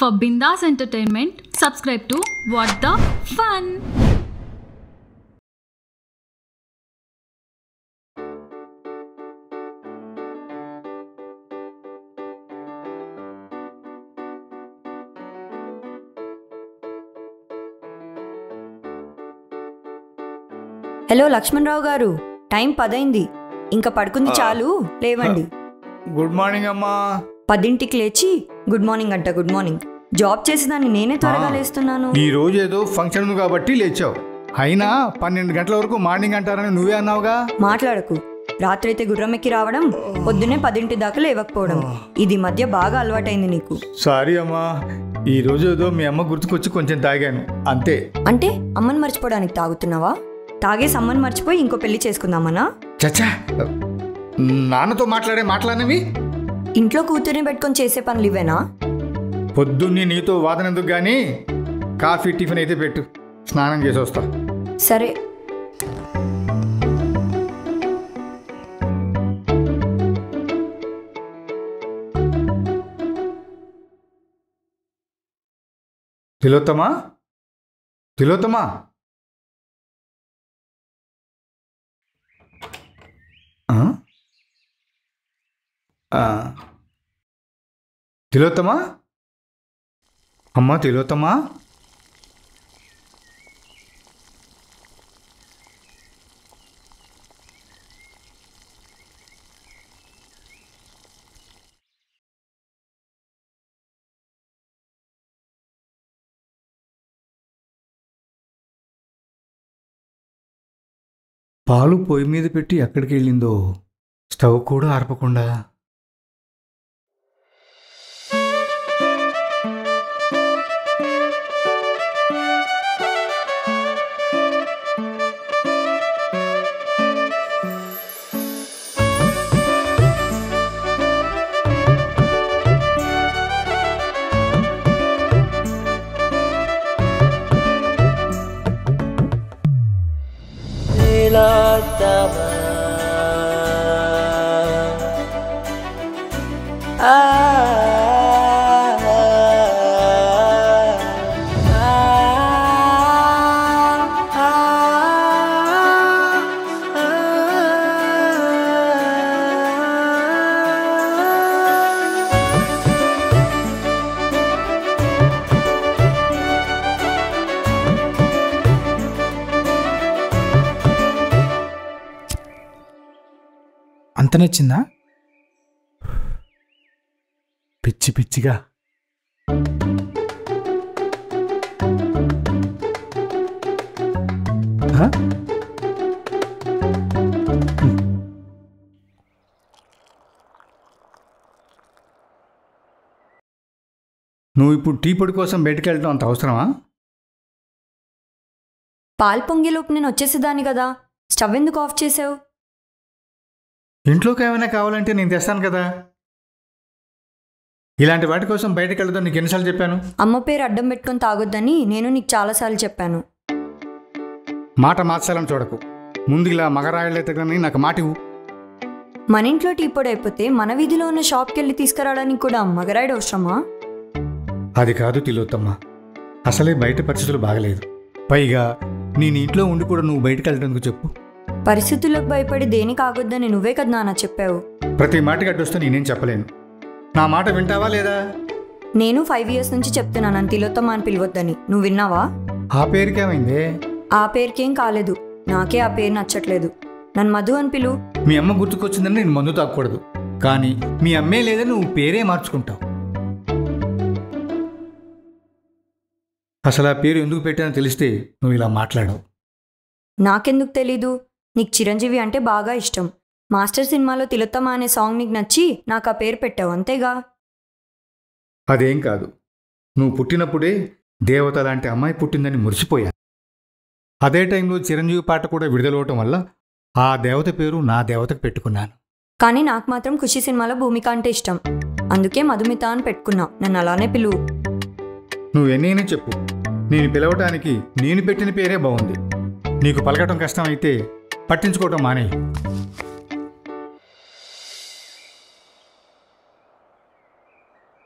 For Bindas Entertainment, subscribe to What the Fun. Hello Lakshmanarao గారు, time 10 అయింది. ఇంకా పడుకుంది చాలు, లేవండి. గుడ్ మార్నింగ్ అమ్మా. 10ంటికి లేచి గుడ్ మార్నింగ్ అంట. Good morning. జాబ్ చేసేదాన్ని నేనే త్వరగా లేస్తున్నాను. ఈ రోజు ఏదో ఫంక్షన్ ఉంది కాబట్టి లేచావు. అయినా 12 గంటల వరకు మార్నింగ్ అంటారని నువ్వే అన్నావుగా. మాట్లాడకు. రాత్రి అయితే గుర్రం ఎక్కి రావడం, పొద్దున్నే 10ంటి దాకా లేవకపోవడం, ఇది మధ్య బాగా అలవాటైంది నీకు. సారీ అమ్మా, ఈ రోజు ఏదో మీ అమ్మ గుర్తుకొచ్చి కొంచెం తాగాను అంతే. అంటే అమ్మని మర్చిపోవడానికి తాగుతున్నావా? తాగేసి అమ్మని మర్చిపోయి ఇంకో పెళ్లి చేసుకుందామనా? చచ్చా, నాన్నతో మాట్లాడినవి ఇంట్లో కూతుర్ని పెట్టుకొని చేసే పనులు ఇవేనా? పొద్దున్నే నీతో వాదన ఎందుకు గానీ కాఫీ టిఫిన్ అయితే పెట్టు, స్నానం చేసి వస్తా. సరే. తిలోత్తమా, తిలోత్తమా, తిలోత్తమా, అమ్మా తిలోత్తమా. పాలు పొయ్యి మీద పెట్టి ఎక్కడికి వెళ్ళిందో, స్టవ్ కూడా ఆర్పకుండా. అంత నచ్చిందా? పిచ్చి పిచ్చిగా. నువ్వు ఇప్పుడు టీ పొడి కోసం బయటకు వెళ్ళడం అంత అవసరమా? పాలు పొంగేలోపు నేను వచ్చేసేదాన్ని కదా, స్టవ్ ఎందుకు ఆఫ్ చేసావు? ఇంట్లోకి ఏమైనా కావాలంటే నేను తెస్తాను కదా. ఇలాంటి వాటి కోసం బయటకు వెళ్దాం నీకు ఎన్నిసార్లు చెప్పాను? అమ్మ పేరు అడ్డం పెట్టుకొని తాగొద్దని నేను నీకు చాలాసార్లు చెప్పాను. మాట మార్చాలని చూడకు. ముందు ఇలా మగరాయలైతే కానీ నాకు మాట ఇవ్వు. మన ఇంట్లో టీ పొడి అయిపోతే మన వీధిలో ఉన్న షాప్కి వెళ్ళి తీసుకురావడానికి కూడా మగరాయుడు అవసరమా? అది కాదు తిలోత్తమ్మ, అసలే బయట పరిస్థితులు బాగలేదు. పైగా నేను ఇంట్లో ఉండి కూడా నువ్వు బయటకు వెళ్ళడానికి చెప్పు. పరిస్థితులకు భయపడి దేనికి ఆగొద్దని నువ్వే కదా నాన్న చెప్పావు. ప్రతి మాటకి అడ్డొస్తే నేనేం చెప్పలేను. నా మాట వింటావా లేదా? నేను 5 years నుంచి చెప్తున్నాను తిలోత్తమ్మ అని పిలవద్దని. నువ్వు విన్నావా? ఆ పేరుకేమైందే? ఆ పేరుకేం కాలేదు, నాకే ఆ పేరు నచ్చట్లేదు. నన్ను మధు అని పిలువు. మీ అమ్మ గుర్తుకొచ్చిందని నేను మందు తాగకూడదు, కానీ మీ అమ్మే లేదని నువ్వు పేరే మార్చుకుంటావు. అసలు ఆ పేరు ఎందుకు పెట్టానో తెలిస్తే నువ్వు ఇలా మాట్లాడవు. నాకెందుకు తెలీదు? నీకు చిరంజీవి అంటే బాగా ఇష్టం. మాస్టర్ సినిమాలో తిలోత్తమ అనే సాంగ్ నీకు నచ్చి నాకు ఆ పేరు పెట్టావు, అంతేగా? అదేం కాదు, నువ్వు పుట్టినప్పుడే దేవత లాంటి అమ్మాయి పుట్టిందని మురిసిపోయా. అదే టైంలో చిరంజీవి పాట కూడా విడుదలవటం వల్ల ఆ దేవత పేరు నా దేవతకు పెట్టుకున్నాను. కానీ నాకు మాత్రం ఖుషి సినిమాలో భూమిక అంటే ఇష్టం, అందుకే మధుమిత అని పెట్టుకున్నా. నన్ను అలానే పిలువు. నువ్వెన్నైనా చెప్పు, నేను పిలవటానికి నేను పెట్టిన పేరే బాగుంది. నీకు పలకటం కష్టం అయితే పట్టించుకోవటం మానే.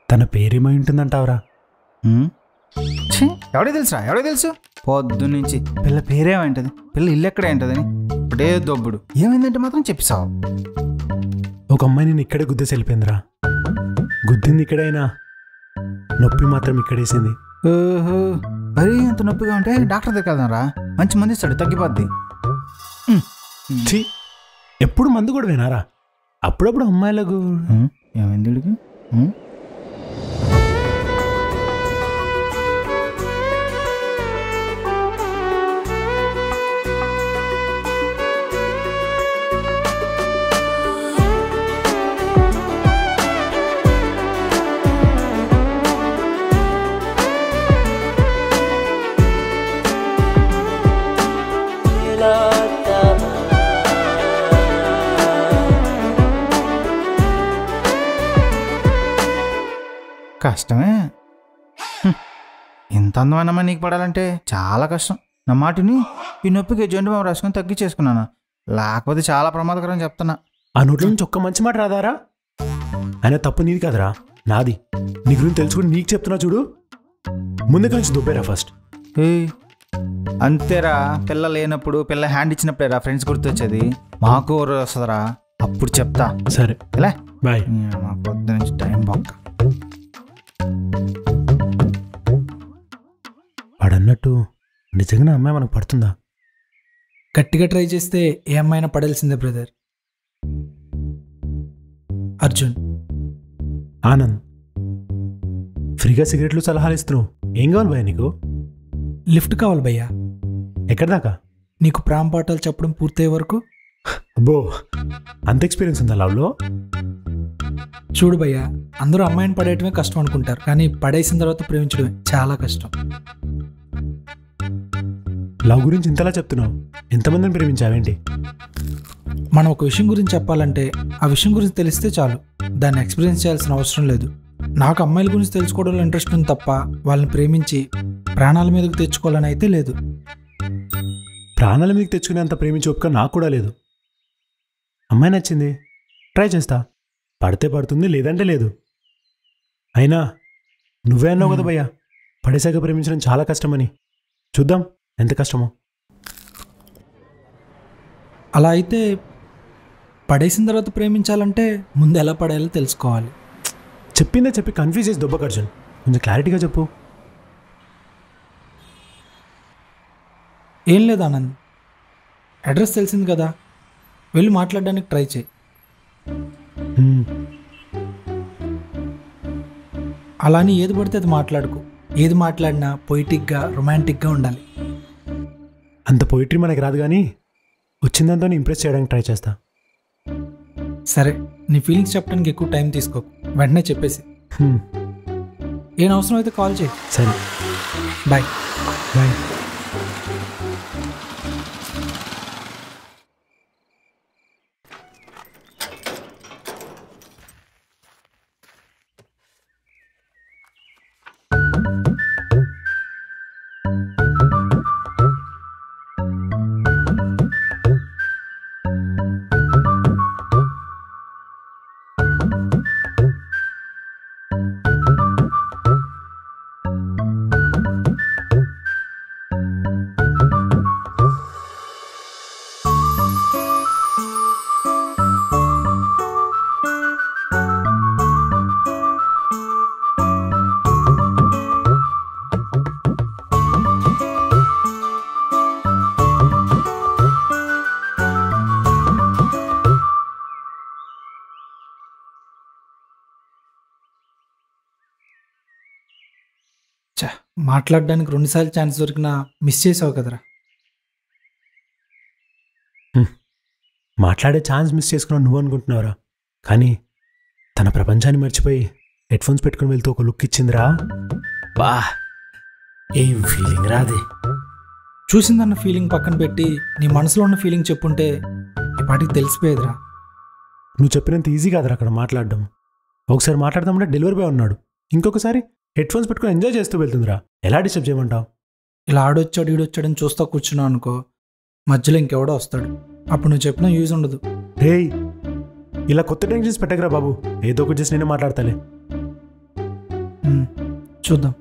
తన పేరేమై ఉంటుందంటావరా? ఎవడే తెలుసురా, ఎవడే తెలుసు పొద్దు నుంచి పిల్ల పేరేమంటది, పిల్ల ఇల్లు ఎక్కడే ఉంటుందని ఇప్పుడే దొబ్బుడు. ఏమైందంటే మాత్రం చెప్పిసావు. ఒక అమ్మాయి నేను ఇక్కడే గుద్దేసి వెళ్ళిపోయిందిరా. గుద్దింది ఇక్కడైనా నొప్పి మాత్రం ఇక్కడేసింది. ఓహో, మరీ అంత నొప్పిగా ఉంటే డాక్టర్ దగ్గర వెళ్దాంరా, మంచి మంది ఇస్తాడు, తగ్గిపోద్ది. ఛీ, ఎప్పుడు మందు కూడా వినారా? అప్పుడప్పుడు అమ్మాయిలకు ఏమైంది వీడికి? కష్టమే. ఇంత అందమైన అమ్మాయి నీకు పడాలంటే చాలా కష్టం. నా మాటిని ఈ నొప్పికి జెండు బాబు రాసుకొని తగ్గించేసుకున్నాను, లేకపోతే చాలా ప్రమాదకరం చెప్తున్నా. ఆ నోట్ల నుంచి ఒక్క మంచి మాట రాదారా? అయినా తప్పు నీది కదరా, నాది. నీ గురించి తెలుసుకుని నీకు చెప్తున్నా చూడు, ముందుకు నుంచి దుబ్బేరా ఫస్ట్. అంతేరా, పిల్ల లేనప్పుడు పిల్ల హ్యాండ్ ఇచ్చినప్పుడేరా ఫ్రెండ్స్ గుర్తొచ్చేది. మాకు ఊరు వస్తుందిరా, అప్పుడు చెప్తా. సరే ఇలా బాయ్. మాకు పొద్దు నుంచి టైం బాగా. వాడన్నట్టు నిజంగా అమ్మాయి మనకు పడుతుందా? గట్టిగా ట్రై చేస్తే ఏ అమ్మాయినా పడాల్సిందే బ్రదర్. అర్జున్. ఆనంద్, ఫ్రీగా సిగరెట్లు సలహాలు ఇస్తున్నావు. ఏం కావాలి భయ్యా నీకు? లిఫ్ట్ కావాలి భయ్యా. ఎక్కడి దాకా? నీకు ప్రాం పాఠాలు చెప్పడం పూర్తయ్యే వరకు. అబ్బో, అంత ఎక్స్పీరియన్స్ ఉందా లవ్లో? చూడు భయ్యా, అందరూ అమ్మాయిని పడేయటమే కష్టం అనుకుంటారు, కానీ పడేసిన తర్వాత ప్రేమించడమే చాలా కష్టం. లవ్ గురించి ఇంతలా చెప్తున్నావు, ఎంతమందిని ప్రేమించావేంటి? మనం ఒక విషయం గురించి చెప్పాలంటే ఆ విషయం గురించి తెలిస్తే చాలు, దాన్ని ఎక్స్పీరియన్స్ చేయాల్సిన అవసరం లేదు. నాకు అమ్మాయిల గురించి తెలుసుకోవడంలో ఇంట్రెస్ట్ ఉంది తప్ప వాళ్ళని ప్రేమించి ప్రాణాల మీదకు తెచ్చుకోవాలని అయితే లేదు. ప్రాణాల మీదకి తెచ్చుకునేంత ప్రేమించి ఒప్పుక నాకు కూడా లేదు. అమ్మాయి నచ్చింది, ట్రై చేస్తా. పడితే పడుతుంది, లేదంటే లేదు. అయినా నువ్వే అన్నావు కదా భయ్యా, పడేసాక ప్రేమించడం చాలా కష్టమని. చూద్దాం ఎంత కష్టమో. అలా అయితే పడేసిన తర్వాత ప్రేమించాలంటే ముందు ఎలా పడేయాలో తెలుసుకోవాలి. చెప్పిందే చెప్పి కన్ఫ్యూజ్ చేసి దొబ్బకు అర్జున్, కొంచెం క్లారిటీగా చెప్పు. ఏం లేదు ఆనంద్, అడ్రస్ తెలిసింది కదా, వెళ్ళి మాట్లాడడానికి ట్రై చేయి. అలా అని ఏది పడితే అది మాట్లాడుకో. ఏది మాట్లాడినా పొయిటిక్గా రొమాంటిక్గా ఉండాలి. అంత పోయిటరీ మనకి రాదు, కానీ వచ్చిందంతా ఇంప్రెస్ చేయడానికి ట్రై చేస్తా. సరే, నీ ఫీలింగ్స్ చెప్పడానికి ఎక్కువ టైం తీసుకోకు, వెంటనే చెప్పేసి. ఏం అవసరం అయితే కాల్ చేయి. సరే, బాయ్. బాయ్. మాట్లాడడానికి 2 సార్లు ఛాన్స్ దొరికినా మిస్ చేసావు కదరా. మాట్లాడే ఛాన్స్ మిస్ చేసుకున్నావు నువ్వు అనుకుంటున్నావురా, కానీ తన ప్రపంచాన్ని మర్చిపోయి హెడ్ ఫోన్స్ పెట్టుకుని వెళ్తూ ఒక లుక్ ఇచ్చిందిరా. బా, ఏం ఫీలింగ్ రాదే. చూసిందన్న ఫీలింగ్ పక్కన పెట్టి నీ మనసులో ఉన్న ఫీలింగ్ చెప్పుంటే ఈ పాటికి తెలిసిపోయేదిరా. నువ్వు చెప్పినంత ఈజీ కాదురా అక్కడ మాట్లాడడం. ఒకసారి మాట్లాడదామంటే డెలివరీ బాయ్ ఉన్నాడు, ఇంకొకసారి హెడ్ ఫోన్స్ పెట్టుకుని ఎంజాయ్ చేస్తూ వెళ్తుందిరా. ఎలా డిస్టర్బ్ చేయమంటావు? ఇలా ఆడొచ్చాడు ఈడొచ్చాడని చూస్తా కూర్చున్నావు అనుకో, మధ్యలో ఇంకెవడో వస్తాడు, అప్పుడు నువ్వు చెప్పినా యూజ్ ఉండదు. రేయ్, ఇలా కొత్త టెన్షన్స్ పెట్టకరా బాబు, ఏదో ఒకటి చేసి నేనే మాట్లాడతాలే. చూద్దాం.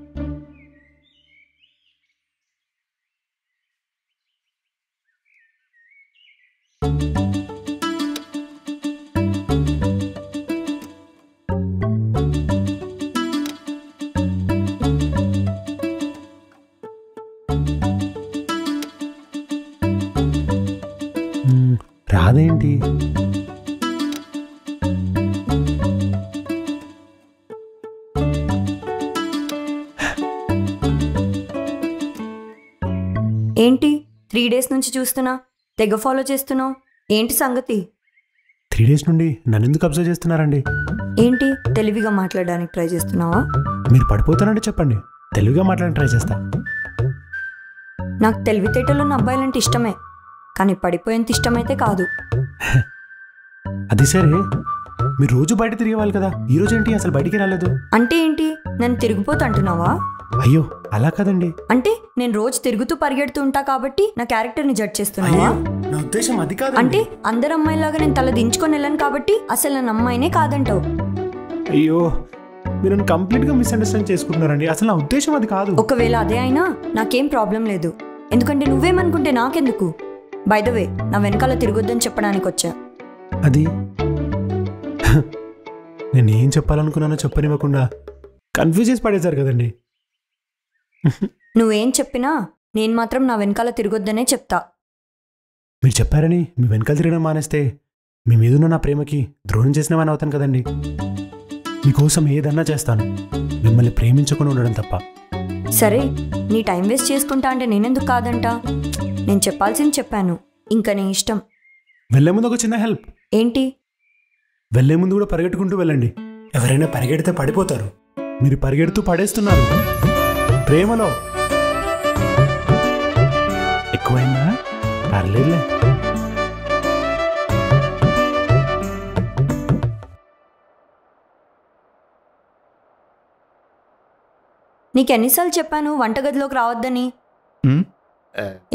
బాధ ఏంటి? ఏంటి 3 days నుంచి చూస్తున్నా, తెగ ఫాలో చేస్తున్నావు, ఏంటి సంగతి? 3 days నుండి నన్ను ఎందుకు అబ్జర్వ్ చేస్తున్నారండి? ఏంటి తెలివిగా మాట్లాడడానికి ట్రై చేస్తున్నావా? మీరు పడిపోతానంటే చెప్పండి, తెలుగుగా మాట్లాడి ట్రై చేస్తా. నాకు తెలివితేటలున్న అబ్బాయిలంటే ఇష్టమే, కానీ పడిపోయేంత ఇష్టమైతే కాదు. అది సరే, మీరు రోజు బయట తిరిగేవాళ్ళు కదా, ఈ రోజు ఏంటి అసలు బయటికి రాలేదు? అంటే ఏంటి, నన్ను తిరిగిపోతూ అంటున్నావా? అయ్యో అలా కాదండి. అంటే నేను రోజు తిరుగుతూ పరిగెడుతూ ఉంటా కాబట్టి నా క్యారెక్టర్ని జడ్జ్ చేస్తున్నావా? నా ఉద్దేశం అది కాదు. అంటే అందరు అమ్మాయిలాగా నేను తల దించుకొని వెళ్ళాను కాబట్టి అసలు నన్ను అమ్మాయినే కాదంటావు. అయ్యో, మీరు నన్ను కంప్లీట్గా మిస్అండర్స్టాండ్ చేసుకుంటున్నారండి. అసలు నా ఉద్దేశం అది కాదు. ఒకవేళ అదే అయినా నాకేం ప్రాబ్లం లేదు, ఎందుకంటే నువ్వేమనుకుంటే నాకెందుకు. బై ద వే, నా వెనకాల తిరగొద్దని చెప్పడానికి వచ్చా. అది నేనేం చెప్పాలనుకున్నానో చెప్పనివ్వకుండా కన్ఫ్యూజ్ చేసి పడేశారు కదండి. నువ్వేం చెప్పినా నేను మాత్రం నా వెనకాల తిరగొద్దనే చెప్తా. మీరు చెప్పారని మీ వెనకాల తిరగడం మానేస్తే మీ మీదున్న నా ప్రేమకి ద్రోహం చేసినవని అవుతాను కదండి. మీకోసం ఏదన్నా చేస్తాను, మిమ్మల్ని ప్రేమించకుండా ఉండడం తప్ప. సరే, నీ టైం వేస్ట్ చేసుకుంటా అంటే నేనెందుకు కాదంటా? నేను చెప్పాల్సింది చెప్పాను, ఇంకా నీ ఇష్టం. వెళ్లే ముందు ఒక చిన్న హెల్ప్. ఏంటి? వెళ్లే ముందు కూడా పరిగెట్టుకుంటూ వెళ్ళండి. ఎవరైనా పరిగెడితే పడిపోతారు, మీరు పరిగెడుతూ పడేస్తున్నారు. ప్రేమలో ఎక్కువైందా? పర్లేదులే. నీకెన్నిసార్లు చెప్పాను వంటగదిలోకి రావద్దని?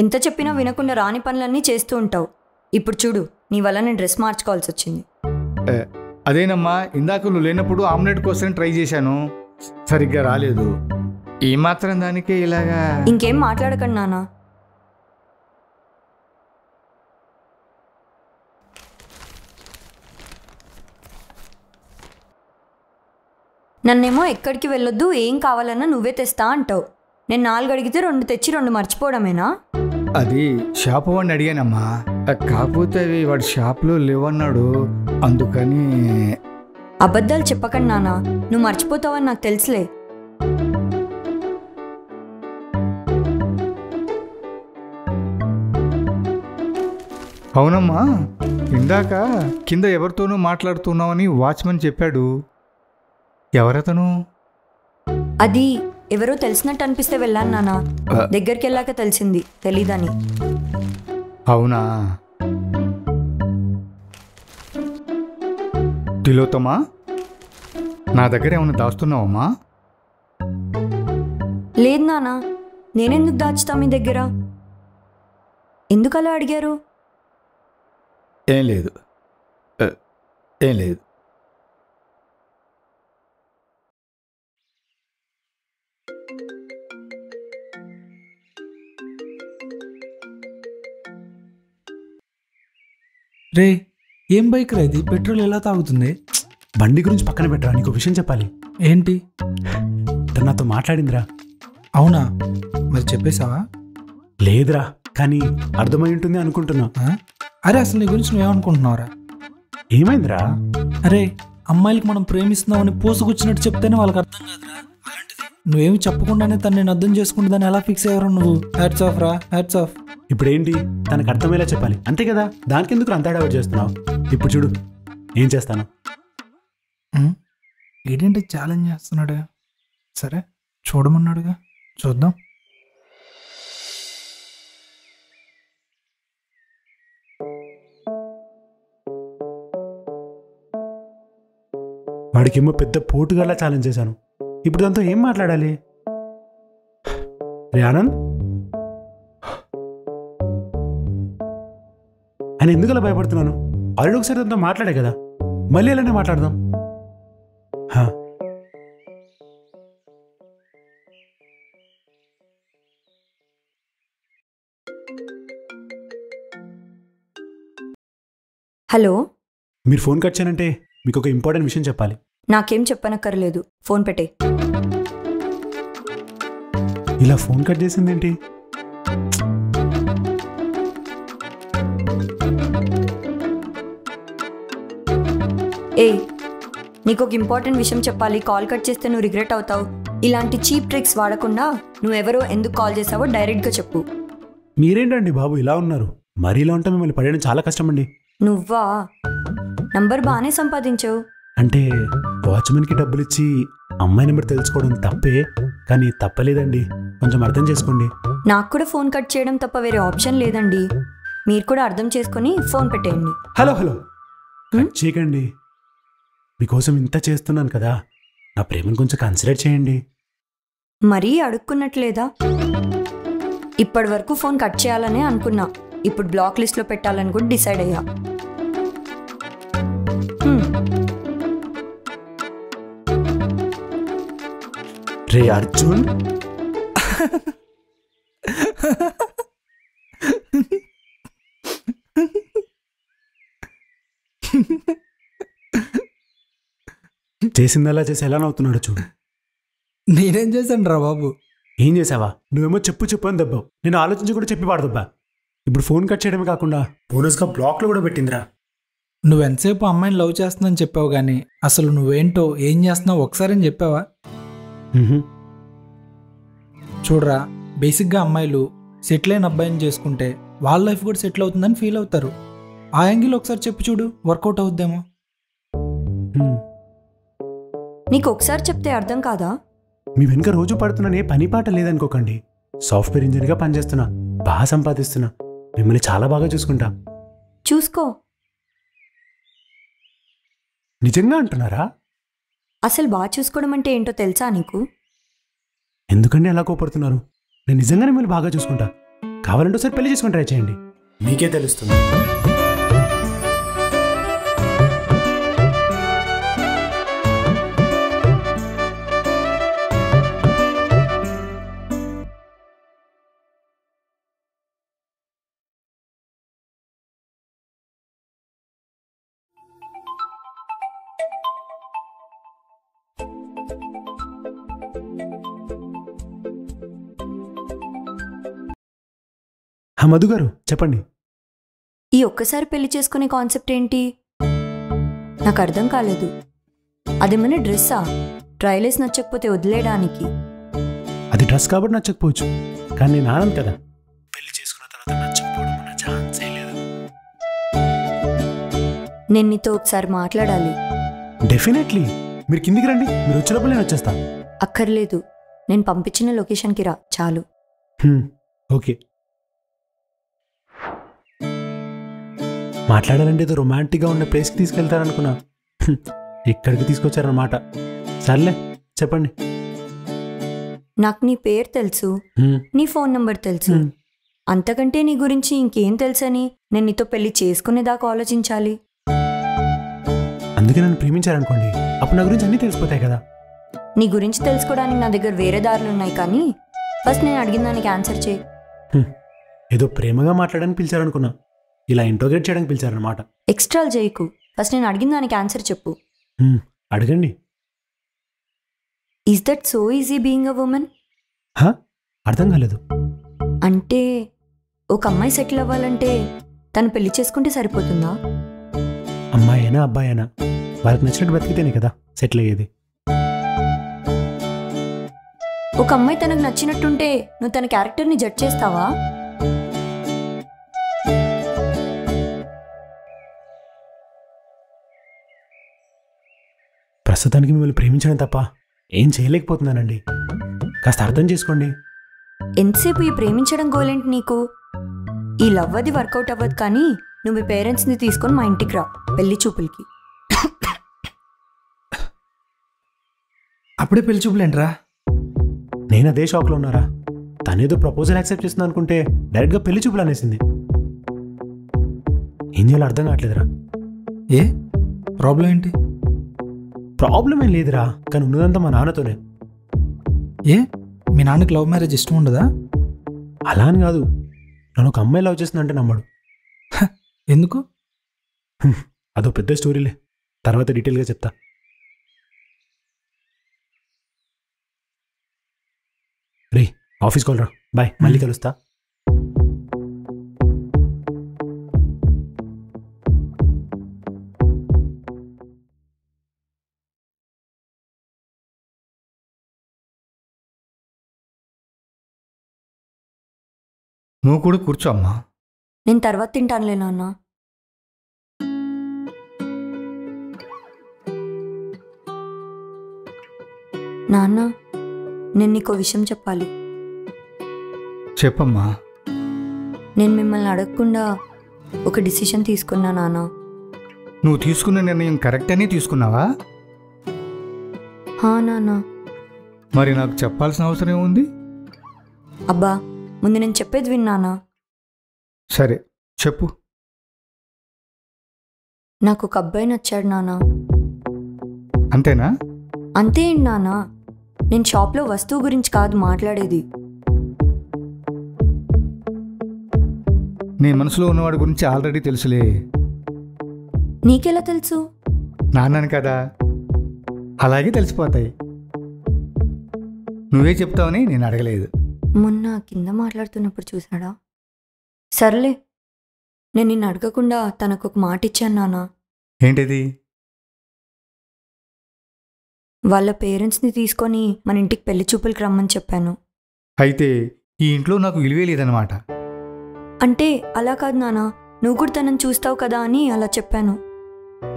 ఎంత చెప్పినా వినకుండా రాని పనులన్నీ చేస్తూ ఉంటావు. ఇప్పుడు చూడు, నీ వల్ల నేను డ్రెస్ మార్చుకోవాల్సి వచ్చింది. అదేనమ్మా, ఇందాక నువ్వు లేనప్పుడు ఆమ్లెట్ కోసం ట్రై చేశాను, సరిగ్గా రాలేదు. ఈ మాత్రం దానికే ఇలాగా? ఇంకేం మాట్లాడకండి నాన్న. నన్నేమో ఎక్కడికి వెళ్ళొద్దు, ఏం కావాలన్నా నువ్వే తెస్తా అంటావు. నేను 4 అడిగితే 2 తెచ్చి 2 మర్చిపోవడమేనా? అది షాపు వాడిని అడిగానమ్మా, కాకపోతే అవి వాడి షాప్లో లేవన్నాడు, అందుకని. అబద్ధాలు చెప్పకండి నాన్న, నువ్వు మర్చిపోతావని నాకు తెలుసులే. అవునమ్మా, ఇందాక కింద ఎవరితోనూ మాట్లాడుతున్నావని వాచ్మెన్ చెప్పాడు. ఎవరతను? అది ఎవరో తెలిసినట్టు అనిపిస్తే వెళ్ళాను నాన్న, దగ్గరికి వెళ్ళాక తెలిసింది తెలీదని. అవునా? తిలోత్తమా, నా దగ్గర ఏమైనా దాస్తున్నావమ్మా? లేదు నాన్న, నేనెందుకు దాచుతా మీ దగ్గర? ఎందుకు అలా అడిగారు? ఏం లేదు, ఏం లేదు. రే, ఏం బైక్ రా ఇది? పెట్రోల్ ఎలా తాగుతుంది? బండి గురించి పక్కన పెట్టరా, నీకు విషయం చెప్పాలి. ఏంటి? తను నాతో మాట్లాడిందిరా. అవునా? మరి చెప్పేశావా? లేదురా, కానీ అర్థమై ఉంటుంది అనుకుంటున్నా. అరే, అసలు నీ గురించి నువ్వేమనుకుంటున్నావురా? ఏమైందిరా? అరే, అమ్మాయిలకి మనం ప్రేమిస్తున్నామని పూసుకొచ్చినట్టు చెప్తేనే వాళ్ళకి అర్థం కాదురా. అలాంటిది నువ్వేమి చెప్పకుండానే తను నేను అర్థం చేసుకుంటుందని ఎలా ఫిక్స్ అయ్యారు నువ్వు? హ్యాట్స్ ఆఫ్ రా, హ్యాట్స్ ఆఫ్. ఇప్పుడు ఏంటి, తనకు అర్థమయ్యేలా చెప్పాలి అంతే కదా, దానికి ఎందుకు అంత డైవర్ట్ చేస్తున్నావు? ఇప్పుడు చూడు ఏం చేస్తాను. ఏంటంటే ఛాలెంజ్ చేస్తున్నాడు. సరే చూడమన్నాడుగా, చూద్దాం. వాడికేమో పెద్ద పోటుగాలా ఛాలెంజ్ చేశాను. ఇప్పుడు దాంతో ఏం మాట్లాడాలి? రే ఆనంద్, ఆయన ఎందుకు అలా భయపడుతున్నాను? ఆల్రెడీ ఒకసారి దాంతో మాట్లాడే కదా, మళ్ళీ అలానే మాట్లాడదాం. హలో, మీరు ఫోన్ కట్ చేయనంటే మీకు ఒక ఇంపార్టెంట్ విషయం చెప్పాలి. నాకేం చెప్పనక్కర్లేదు, ఫోన్ పెట్టే. ఇలా ఫోన్ కట్ చేసిందేంటి? ఏయ్, నీకు ఒక ఇంపార్టెంట్ విషయం చెప్పాలి. కాల్ కట్ చేస్తే నువ్వు రిగ్రెట్ అవుతావు. ఇలాంటి చీప్ ట్రిక్స్ వాడకుండా నువ్వెవరో ఎందుకు కాల్ చేసావో డైరెక్ట్గా చెప్పు. మీరేంటండి బాబు ఇలా ఉన్నారు? మరీ ఇలా ఉంటే మిమ్మల్ని పడేయడం చాలా కష్టమండి. నువ్వా? నంబర్ బాగానే సంపాదించావు. అంటే వాచ్మెన్కి డబ్బులు ఇచ్చి అమ్మాయి నెంబర్ తెలుసుకోవడం తప్పే, కానీ తప్పలేదండి. కొంచెం అర్థం చేసుకోండి. నాకు కూడా ఫోన్ కట్ చేయడం తప్ప వేరే ఆప్షన్ లేదండి. మీరు కూడా అర్థం చేసుకొని ఫోన్ పెట్టేయండి. హలో హలో, కట్ చేయకండి. మీకోసం ఇంత చేస్తున్నాను కదా, నా ప్రేమను కొంచెం కన్సిడర్ చేయండి. మరీ అడుక్కున్నట్లేదా? ఇప్పటి వరకు ఫోన్ కట్ చేయాలనే అనుకున్నా. ఇప్పుడు బ్లాక్ లిస్ట్లో పెట్టాలని కూడా డిసైడ్ అయ్యా. రే అర్జున్, చేసిందలా చేసి ఎలా నవ్వుతున్నాడు చూడు. నేనేం చేశాను రా బాబు? ఏం చేసావా? నువ్వేమో చెప్పు చెప్పు అని దెబ్బావు. నేను ఆలోచించి కూడా చెప్పి పాడదబ్బా. ఇప్పుడు ఫోన్ కట్ చేయడమే కాకుండా బోనస్గా బ్లాక్లో కూడా పెట్టిందిరా. నువ్వెంతసేపు అమ్మాయిని లవ్ చేస్తుందని చెప్పావు కానీ అసలు నువ్వేంటో ఏం చేస్తున్నావు ఒకసారి అని చెప్పావా? చూడరా, బేసిక్గా అమ్మాయిలు సెటిల్ అయిన అబ్బాయిని చేసుకుంటే వాళ్ళ లైఫ్ కూడా సెటిల్ అవుతుందని ఫీల్ అవుతారు. ఆ యాంగిల్ ఒకసారి చెప్పి చూడు, వర్కౌట్ అవుద్దేమో. నీకు ఒకసారి చెప్తే అర్థం కాదా? మీ వెనుక రోజు పడుతున్నానే పని పాట లేదనుకోకండి. సాఫ్ట్వేర్ ఇంజనీర్గా పనిచేస్తున్నా, బాగా సంపాదిస్తున్నా, మిమ్మల్ని చాలా బాగా చూసుకుంటా. చూసుకో. నిజంగా అంటున్నారా? అసలు బాగా చూసుకోవడం అంటే ఏంటో తెలుసా నీకు? ఎందుకండి అలా కోపడుతున్నారు? నేను నిజంగానే మిమ్మల్ని బాగా చూసుకుంటా. కావాలంటే ఒకసారి పెళ్లి చేసుకుని ట్రై చేయండి, మీకే తెలుస్తుంది. మధు గారు చెప్పండి. ఈ ఒక్కసారి పెళ్లి చేసుకునే కాన్సెప్ట్ ఏంటి? నాకు అర్థం కాలేదు. అదేమన్నా డ్రెస్సా? ట్రైలేస్ నచ్చకపోతే వదిలేయడానికి? అది డ్రెస్ కాబట్టి నచ్చకపోవచ్చు, కానీ నేను ఆనంద్ కదా. పెళ్లి చేసుకున్న తర్వాత నచ్చకపోవడం అన్న ఛాన్సే లేదు. నేను నీతో ఒకసారి మాట్లాడాలి. డెఫినెట్లీ. మీరు కిందికి రండి, మీరు వచ్చినప్పుడు నేను వచ్చేస్తా. అక్కర్లేదు, నేను పంపించిన లొకేషన్కి రా చాలు. ఓకే. మాట్లాడాలంటే ఏదో రొమాంటిక్గా ఉన్న ప్లేస్కి తీసుకెళ్తారనుకున్నా, ఇక్కడికి తీసుకొచ్చారన్నమాట. సర్లే చెప్పండి. నాకు నీ పేరు తెలుసు, నీ ఫోన్ నంబర్ తెలుసు. అంతకంటే నీ గురించి ఇంకేం తెలుసని నేను నీతో పెళ్లి చేసుకునేదాకా ఆలోచించాలి? అందుకే నన్ను ప్రేమించారనుకోండి, అప్పుడు నా గురించి అన్నీ తెలిసిపోతాయి కదా. నీ గురించి తెలుసుకోవడానికి నా దగ్గర వేరే దారులు ఉన్నాయి, కానీ ఫస్ట్ నేను అడిగిన దానికి ఆన్సర్ చేయి. ఏదో ప్రేమగా మాట్లాడడానికి పిలిచారనుకున్నా, ఇలా ఇంటోగ్రేట్ చేయడానికి పిలిచారనమాట. ఎక్స్ట్రాలు చేయకు, ఫస్ట్ నేను అడిగిన దానికి ఆన్సర్ చెప్పు. అడగండి. Is that so easy being a women? అర్థం కాలేదు. అంటే ఒక అమ్మాయి సెటిల్ అవ్వాలంటే తను పెళ్లి చేసుకుంటే సరిపోతుందా? అమ్మాయి అయినా అబ్బాయి అయినా వాళ్ళకి నచ్చినట్టు బతికితేనే కదా సెటిల్ అయ్యేది. ఒక అమ్మాయి తనకు నచ్చినట్టుంటే నువ్వు తన క్యారెక్టర్ని జడ్జ్ చేస్తావా? ప్రస్తుతానికి మిమ్మల్ని ప్రేమించడం తప్ప ఏం చేయలేకపోతున్నానండి. కాస్త అర్థం చేసుకోండి. ఎంతసేపు ఈ ప్రేమించడం గోలేంటి నీకు? ఈ లవ్ అది వర్కౌట్ అవ్వదు, కానీ నువ్వు మీ పేరెంట్స్ని తీసుకొని మా ఇంటికి రా పెళ్లి చూపులకి. అప్పుడే పెళ్లి చూపులేంట్రా? నేను అదే షాక్లో ఉన్నారా. తనేదో ప్రపోజల్ యాక్సెప్ట్ చేస్తుంది అనుకుంటే డైరెక్ట్గా పెళ్లి చూపులు అనేసింది. ఏం చేయాలో అర్థం కావట్లేదురా. ఏ ప్రాబ్లం ఏంటి? ప్రాబ్లం ఏం లేదురా, కానీ ఉన్నదంతా మా నాన్నతోనే. ఏ మీ నాన్నకి లవ్ మ్యారేజ్ ఇష్టం ఉండదా? అలా అని కాదు, నన్ను ఒక అమ్మాయి లవ్ చేస్తుందంటే నమ్మడు. ఎందుకు? అదో పెద్ద స్టోరీలే, తర్వాత డీటెయిల్గా చెప్తా. రే ఆఫీస్ కాల్ రా, బాయ్, మళ్ళీ కలుస్తా. నువ్వు కూడా కూర్చో అమ్మా. నేను తర్వాత తింటానులే నాన్న. నాన్న, నేను నీకు విషయం చెప్పాలి. చెప్పమ్మా. నేను మిమ్మల్ని అడగకుండా ఒక డిసిషన్ తీసుకున్నా నాన్న. నువ్వు తీసుకున్న నిర్ణయం కరెక్ట్ అని తీసుకున్నావా? హా నాన్న. మరి నాకు చెప్పాల్సిన అవసరం ఏముంది? అబ్బా, ముందు నేను చెప్పేది విన్నానా? సరే చెప్పు. నాకు ఒక అబ్బాయి నచ్చాడు నాన్న. అంతేనా? అంతే ఏంటి నాన్న, నేను షాప్లో వస్తువు గురించి కాదు మాట్లాడేది. నీ మనసులో ఉన్నవాడి గురించి ఆల్రెడీ తెలుసులే. నీకెలా తెలుసు? నాన్నని కదా, అలాగే తెలిసిపోతాయి. నువ్వే చెప్తావని నేను అడగలేదు. మొన్న కింద మాట్లాడుతున్నప్పుడు చూసాడా? సర్లే, నేను నిన్ను అడగకుండా తనకు ఒక మాట ఇచ్చాను నాన్న. ఏంటిది? వాళ్ళ పేరెంట్స్ని తీసుకొని మన ఇంటికి పెళ్లి చూపులకు రమ్మని చెప్పాను. అయితే ఈ ఇంట్లో నాకు విలువే లేదనమాట. అంటే అలా కాదు నాన్న, నువ్వు కూడా తనని చూస్తావు కదా అని అలా చెప్పాను.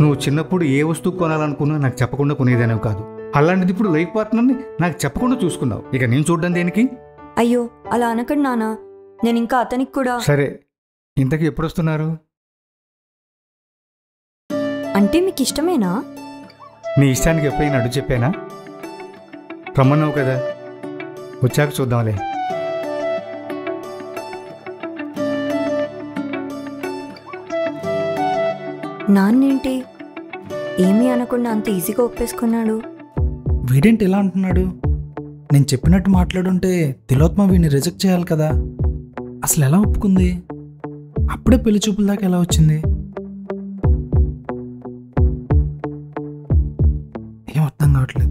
నువ్వు చిన్నప్పుడు ఏ వస్తువు కొనాలనుకున్నా నాకు చెప్పకుండా కొనేదానివి కాదు. అలాంటిది ఇప్పుడు లైఫ్ పార్ట్నర్ని నాకు చెప్పకుండా చూసుకున్నావు. ఇక నేను చూడడం దేనికి? అయ్యో అలా అనకండి నాన్న, నేను ఇంకా అతనికి కూడా. సరే, ఇంతకీ ఎప్పుడు వస్తున్నారు? అంటే మీకు ఇష్టమేనా? నీ ఇష్టానికి ఎప్పుడైనా అడ్డు చెప్పానా? రమ్మన్నావు కదా, వచ్చాక చూద్దాంలే. నాన్నేంటి ఏమీ అనకుండా అంత ఈజీగా ఒప్పేసుకున్నాడు? వీడేంటి ఇలా అంటున్నాడు? నేను చెప్పినట్టు మాట్లాడుంటే తిలోత్మ వీడిని రిజెక్ట్ చేయాలి కదా. అసలు ఎలా ఒప్పుకుంది? అప్పుడే పెళ్లి చూపుల దాకా ఎలా వచ్చింది? ఏం అర్థం కావట్లేదు.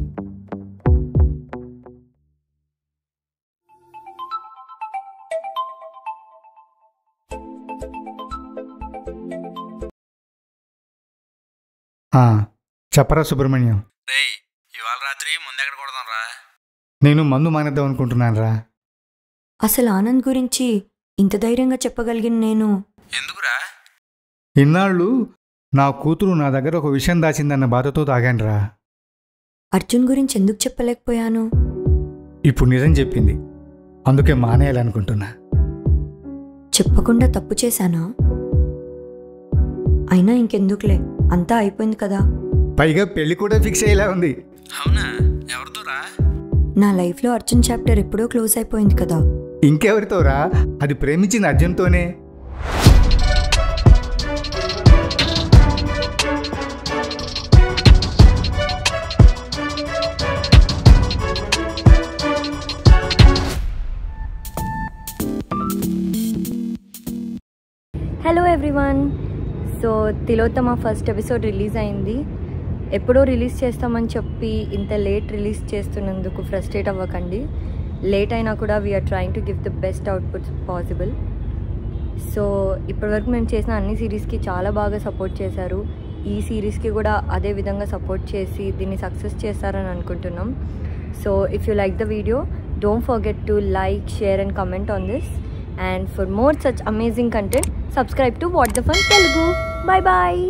చెప్పరా సుబ్రహ్మణ్యం. ఇవాళ రాత్రి ముందెక్కడ కొడదాం రా? నేను మందు మానేద్దాం అనుకుంటున్నాను రా. అసలు ఆనంద్ గురించి ఇంత ధైర్యంగా చెప్పగలిగిన నేను ఎందుకురా? ఇన్నాళ్ళు నా కూతురు నా దగ్గర ఒక విషయం దాచిందన్న బాధతో తాగానురా. అర్జున్ గురించి ఎందుకు చెప్పలేకపోయాను? ఇప్పుడు నిజం చెప్పింది, అందుకే మానేయాలనుకుంటున్నా. చెప్పకుండా తప్పు చేశానా? అయినా ఇంకెందుకులే, అంతా అయిపోయింది కదా. పైగా పెళ్లి కూడా ఫిక్స్ అయ్యేలా ఉంది. అవునా? ఎవరితోరా? నా లైఫ్లో అర్జున్ చాప్టర్ ఎప్పుడో క్లోజ్ అయిపోయింది కదా. ఇంకెవరితోరా? అది ప్రేమించిన అర్జున్తోనే. Hello everyone. So Tilottama first episode release అయింది. ఎప్పుడో రిలీజ్ చేస్తామని చెప్పి ఇంత లేట్ రిలీజ్ చేస్తున్నందుకు ఫ్రస్ట్రేట్ అవ్వకండి. లేట్ అయినా కూడా we are trying to give the best outputs possible. So ఇప్పటివరకు మేము చేసిన అన్ని సిరీస్కి చాలా బాగా సపోర్ట్ చేశారు. ఈ సిరీస్కి కూడా అదే విధంగా సపోర్ట్ చేసి దీన్ని సక్సెస్ చేస్తారని అనుకుంటున్నాం. So if you like the video, don't forget to like, share and comment on this. And for more such amazing content, subscribe to What the Fun Telugu. Bye bye.